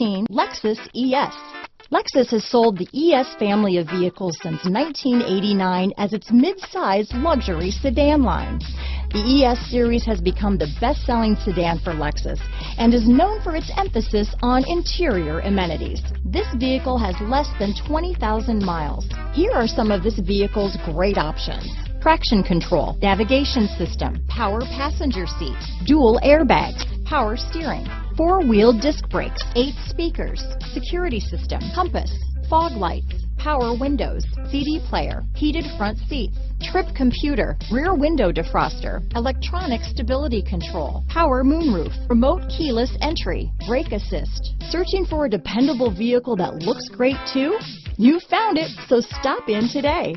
2015 Lexus ES. Lexus has sold the ES family of vehicles since 1989 as its mid-size luxury sedan line. The ES series has become the best-selling sedan for Lexus and is known for its emphasis on interior amenities. This vehicle has less than 20,000 miles. Here are some of this vehicle's great options: traction control, navigation system, power passenger seat, dual airbags, power steering, four-wheel disc brakes, 8 speakers, security system, compass, fog lights, power windows, CD player, heated front seats, trip computer, rear window defroster, electronic stability control, power moonroof, remote keyless entry, brake assist. Searching for a dependable vehicle that looks great too? You found it, so stop in today.